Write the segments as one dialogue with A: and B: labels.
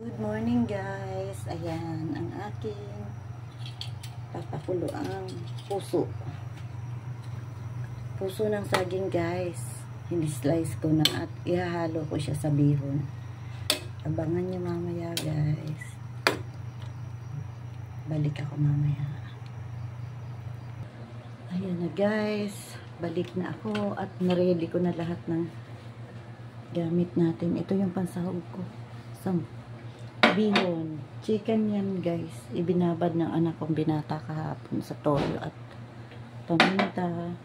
A: Good morning guys. Ayan ang aking papakulo ang puso. Puso ng saging guys. Hinislice ko na at ihahalo ko siya sa bihon. Abangan niyo mamaya guys. Balik ako mamaya. Ayan na guys. Balik na ako at naready ko na lahat ng gamit natin. Ito yung pansahog ko. Bihon. Chicken yan guys. Ibinabad ng anak kong binata kahapon sa toyo at paminta.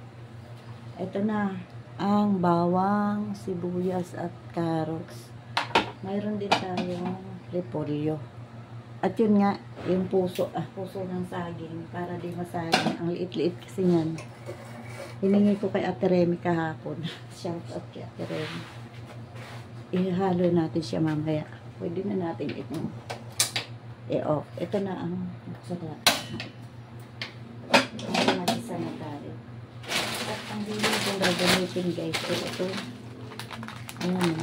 A: Ito na ang bawang, sibuyas at carrots. Mayroon din tayong repolyo. At yun nga, yung puso ng saging para di masaging. Ang liit-liit kasi yan. Hiningi ko kay Ate Remy kahapon. Shout out kay Ate Remy. Ihalo natin siya mamaya. Pwede na natin itong i-off. Ito na ang sarap. Mag-isa na tayo. At ang dito kong gagamitin guys. Ito. Ayan.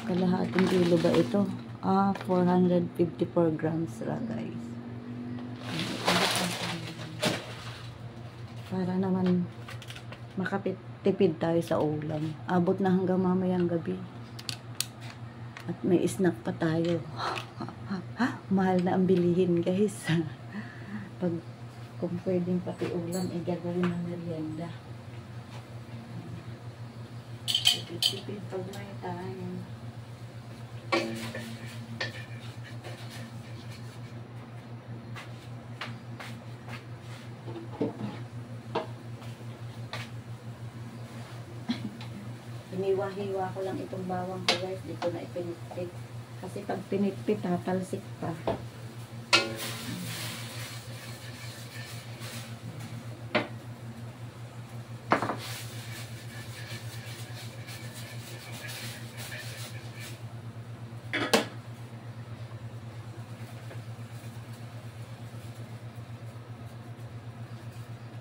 A: Kalahating kilo ba ito? 454 grams lang guys. Para naman makatipid tayo sa ulam. Abot na hanggang mamayang gabi. At may snack pa tayo. Mahal na ang bilihin guys. Kung pwedeng pati ulam, gagawin ng merienda. Tipid-tipid pag may tayo. Hiniwa-hiwa ko lang itong bawang ko guys. Dito na ipinitpit. Kasi pag pinitpit, tatalsik pa.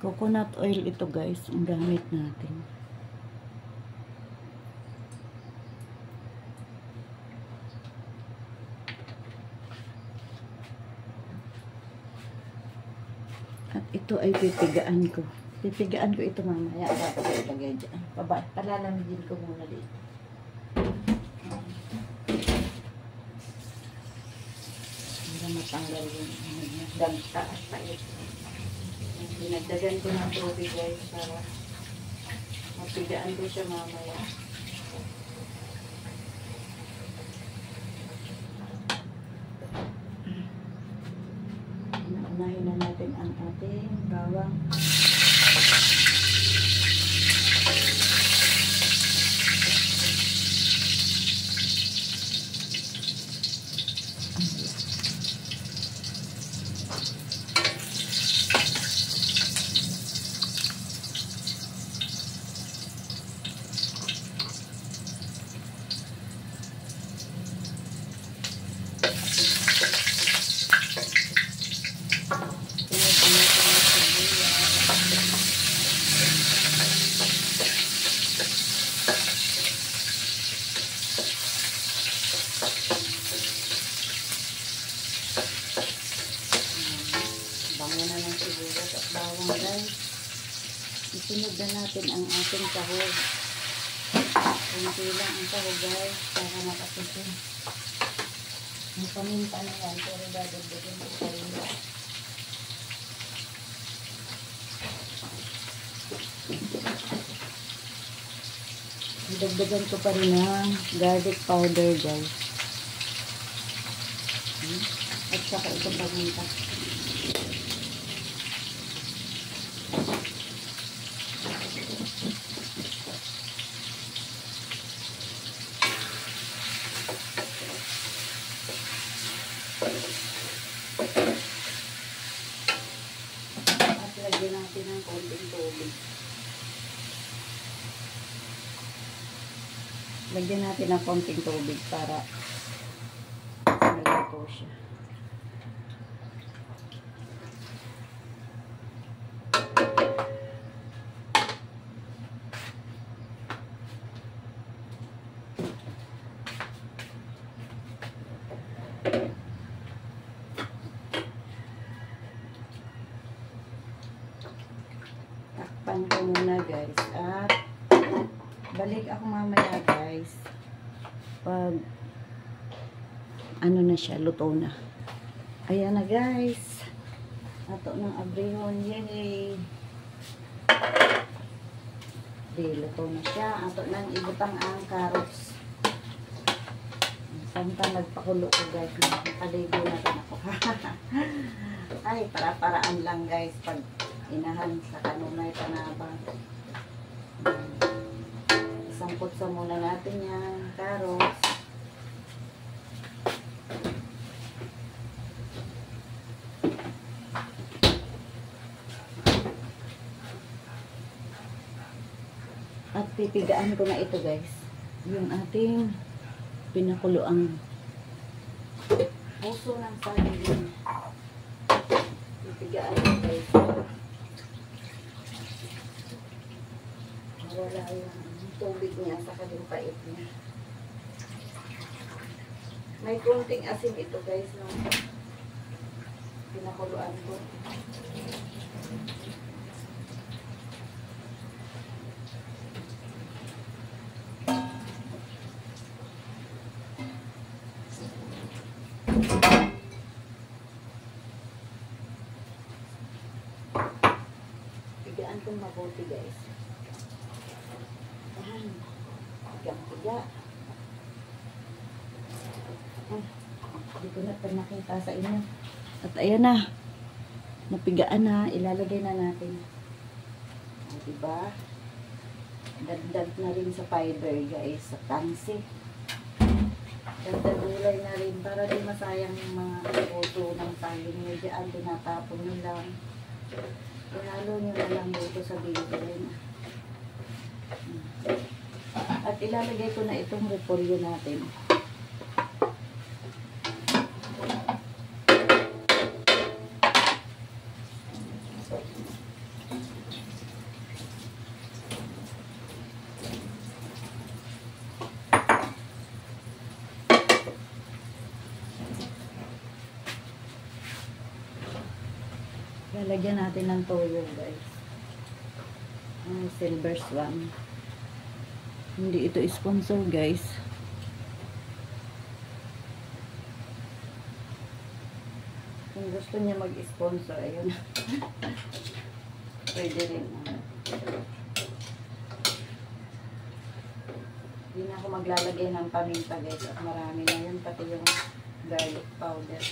A: Coconut oil ito guys. Ang gamit natin. At ito ay pipigaan ko. Pipigaan ko ito mamaya. Dapat ko ilagay dyan. Palalamigin ko muna dito. Para matanggal yung dagta at pait. Dinagdagan ko ng tubig guys para mapigaan ko siya mamaya. Unahin na natin ang ating bawang. Isunod na natin ang ating sahog. Kunti lang ang sahog guys para makasisin. Ang paminta na yan pero dadagdagan ko pa rin. Dagdagan ko pa rin ang garlic powder guys. At saka itong paminta. At lagyan natin ng konting tubig. Lagyan natin ng konting tubig para malabo siya. ano na siya, luto na. Ayan na guys. Ato ng abrihon. Yay! Di, luto na siya. Ato nang ibutang ang carrots. Samtang nagpakulo ko guys. Nakaligo na rin ako. Ay, para-paraan lang guys. Pag inahan sa kanunay panabang. Sampot sa muna natin yan. Carrots. At pipigaan ko na ito guys. Yung ating pinakuloang puso ng saging. Pipigaan ko guys. Wala yung tubig niya sa kalimpait niya. May konting asin ito guys. No? Pinakuluan ko. Pigaan kong mabuti guys. Ayan. Pigang-piga. Hindi ko na nakita sa inyo. At ayan na. Napigaan na. Ilalagay na natin. O, diba? Dagdag na rin sa fiber guys. Sa tansi. Dagdag gulay na rin para di masayang yung mga puso ng saging nyo dyan. Tinatapon nyo lang. Ihalo nyo na lang dito sa bilin. At ilalagay ko na itong repolyo natin. Lalagyan natin ng toyo guys. Silver Swan. Hindi ito sponsor guys. Kung gusto niya mag-sponsor, ayun. Pwede rin. Hindi na ako maglalagay ng paminta guys. At marami na yun. Pati yung garlic powder.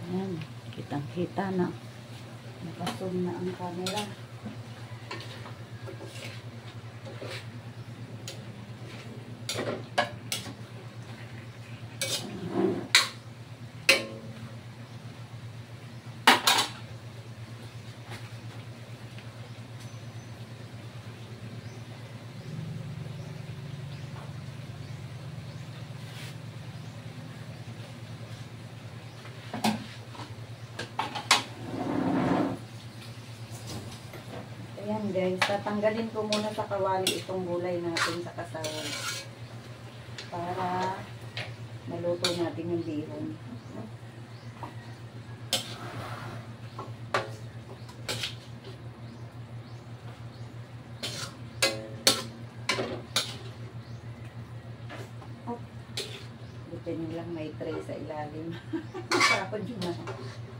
A: Ayan, kitang-kita na. Nakasum na ang camera. Ayan guys, tatanggalin ko muna sa kawali itong gulay natin sa kasawan para maluto natin yung bihon. Oh, buti nilang may tray sa ilalim. Tapos yun na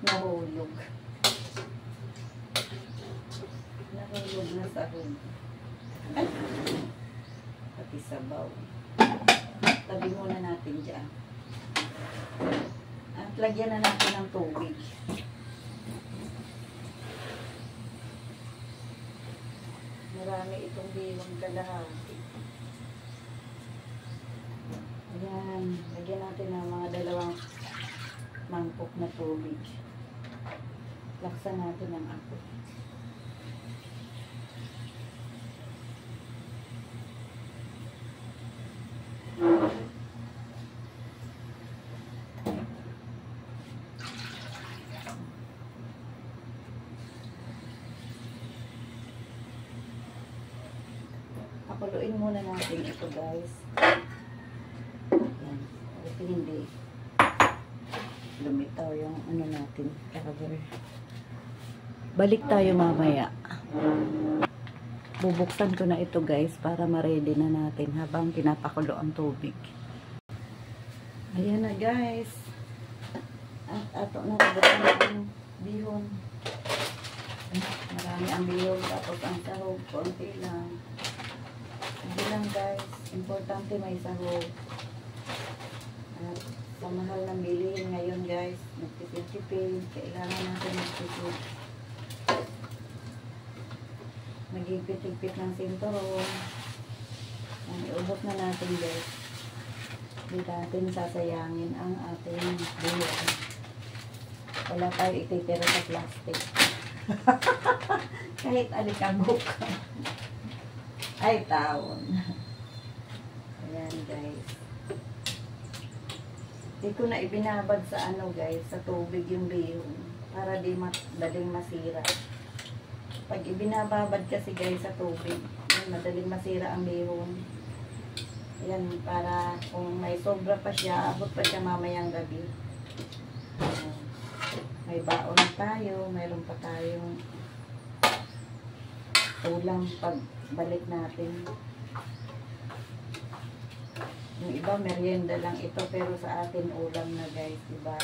A: nahulog. Nahulog na sa hug. Ay! Pati sabaw. Tabi muna natin dyan. At lagyan na natin ng tubig. Marami itong bihon kalahati. Ayan. Lagyan natin ng mga 2 mangkok na tubig. Laksan natin ang apoy. Pakuluin muna natin ito guys. Yan. Ito hindi lumitaw yung ano natin. Cover. Balik tayo mamaya. Bubuksan ko na ito guys para ma-ready na natin habang pinapakulo ang tubig. Ayan na guys. At ato na buksan ang bihon. Marami ang bihon tapos ang sahog konti lang. Hindi lang guys. Importante may sahog. At sa mahal ng bilihin ngayon guys, nagtipid-tipid. Kailangan natin magtipid. Magigpit-tigpit ng sinturon. Iubos na natin guys. Hindi natin sasayangin ang ating bihon. Wala tayo ititira sa plastic. Kahit alikabok. Ay, taon. Ayan guys. Hindi ko na ibinabad sa ano guys, sa tubig yung bihon. Para di madaling masira. Pag ibinababad kasi guys sa tubig, madaling masira ang bihon. Ayan, para kung may sobra pa siya, abot pa siya mamayang gabi. May baon na tayo, mayroon pa tayong ulam pag balik natin. Yung iba, merienda lang ito, pero sa atin ulam na guys, diba?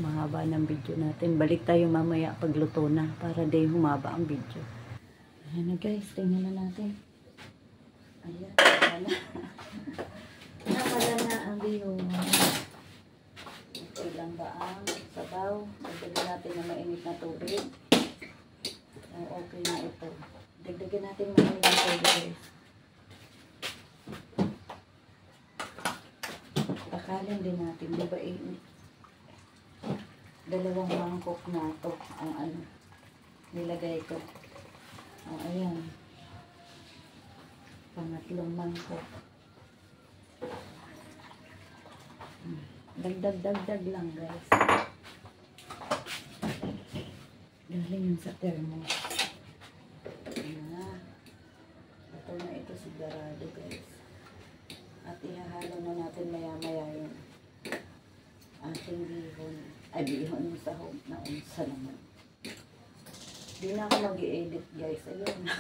A: Mahaba ng video natin. Balik tayo mamaya pagluto na para di humaba ang video. Ayan na guys, tingnan na natin. Ayan, wala. Nakala na ang bihon. Ito lang ba ang sabaw? Dagdagan natin na mainit na tubig. Okay na ito. Dagdagan natin mainit na tubig guys. Pakalin din natin. Diba dalawang mangkok na ito ang ano nilagay ko. Ayan, pangatlong mangkok. Dagdag lang guys, galing yun sa thermos. Ito na ito sigurado guys, at ihahalo na natin maya yung ating bihon. Ay, bihon yung sahog na unsa naman. Di na ako mag-i-edit guys. Ayun.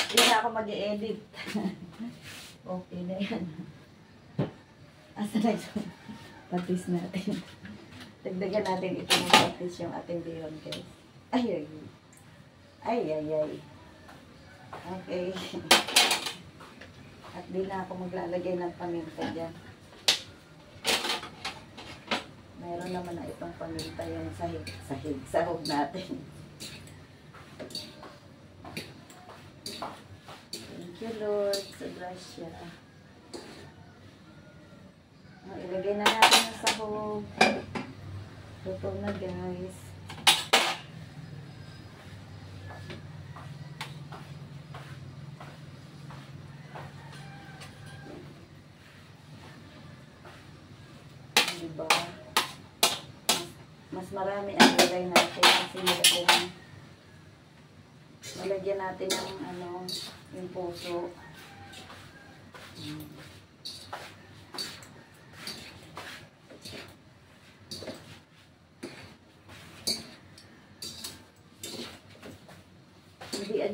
A: Di na ako mag-i-edit. Okay na yan. Asa na ito? Patis natin. Dagdagan natin ito ng patis yung ating bihon guys. Ay. Okay. At di na ako maglalagay ng paminta dyan. Mayroon naman na itong paminta yung sahog natin. Thank you Lord sa grasya. Ilagay na natin yung sahog. Luto na guys. Diba? Mas marami ang ilagay natin kasi malagyan natin ng ano, yung puso.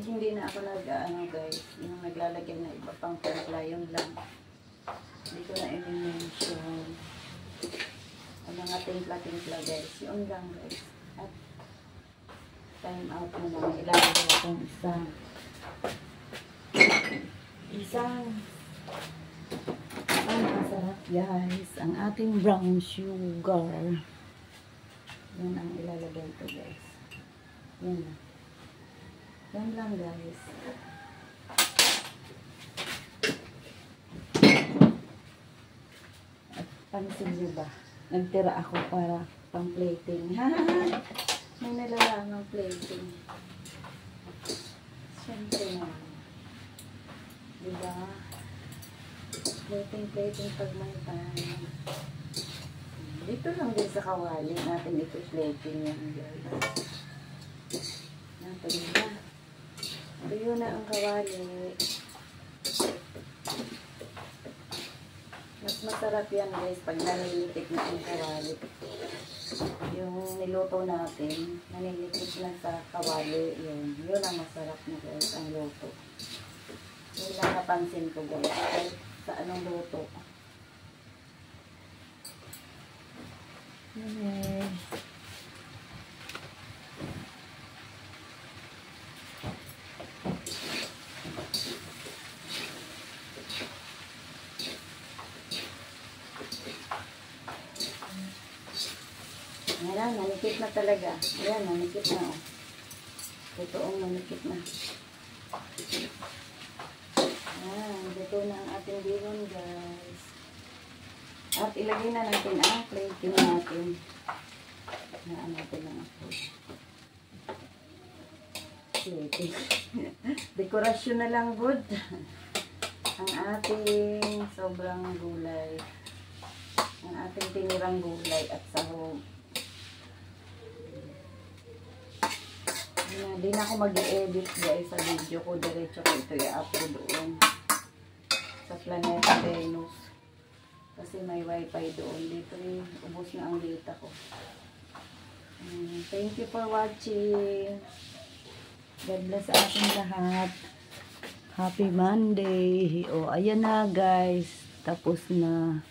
A: Hindi na ako guys, yung naglalagay na iba pang timpla, yun lang. Hindi ko na i-mention. Ang mga timpla guys, yun lang guys. At time out na lang, ilalagay akong isang ang masarap guys, ang ating brown sugar. Yan ang ilalagay ko guys. Yan. Yan lang guys. At pansin nyo ba? Nagtira ako para pang plating. May nalalangang plating. Siyempre na. Diba? Plating pag may time. Dito lang din sa kawali natin ito plating yan guys. Natin na. Tuyo na ang kawali. Mas masarap yan guys pag nanilitik na ang kawali. Yung niluto natin, nanilitik na sa kawali, yun ang masarap na guys, ang luto. Yun lang napansin ko guys, kahit sa anong luto. Okay. Ayan, nanikip na talaga. Ayan, nanikip na. Oh. Totoong nanikip na. Ayan, dito na ang ating bihon, guys. At ilagay na natin ang plating natin. Naan natin lang ako. Plating. Dekorasyon na lang, good. Ang ating sobrang gulay. Ang ating tinirang gulay at sahog. Hindi na ako mag-i-edit guys sa video ko. Diretso ko ito i-upload doon sa Planeta Venus. Kasi may wifi doon. Dito ubos na ang data ko. Thank you for watching. God bless sa ating lahat. Happy Monday. O, ayan na guys. Tapos na.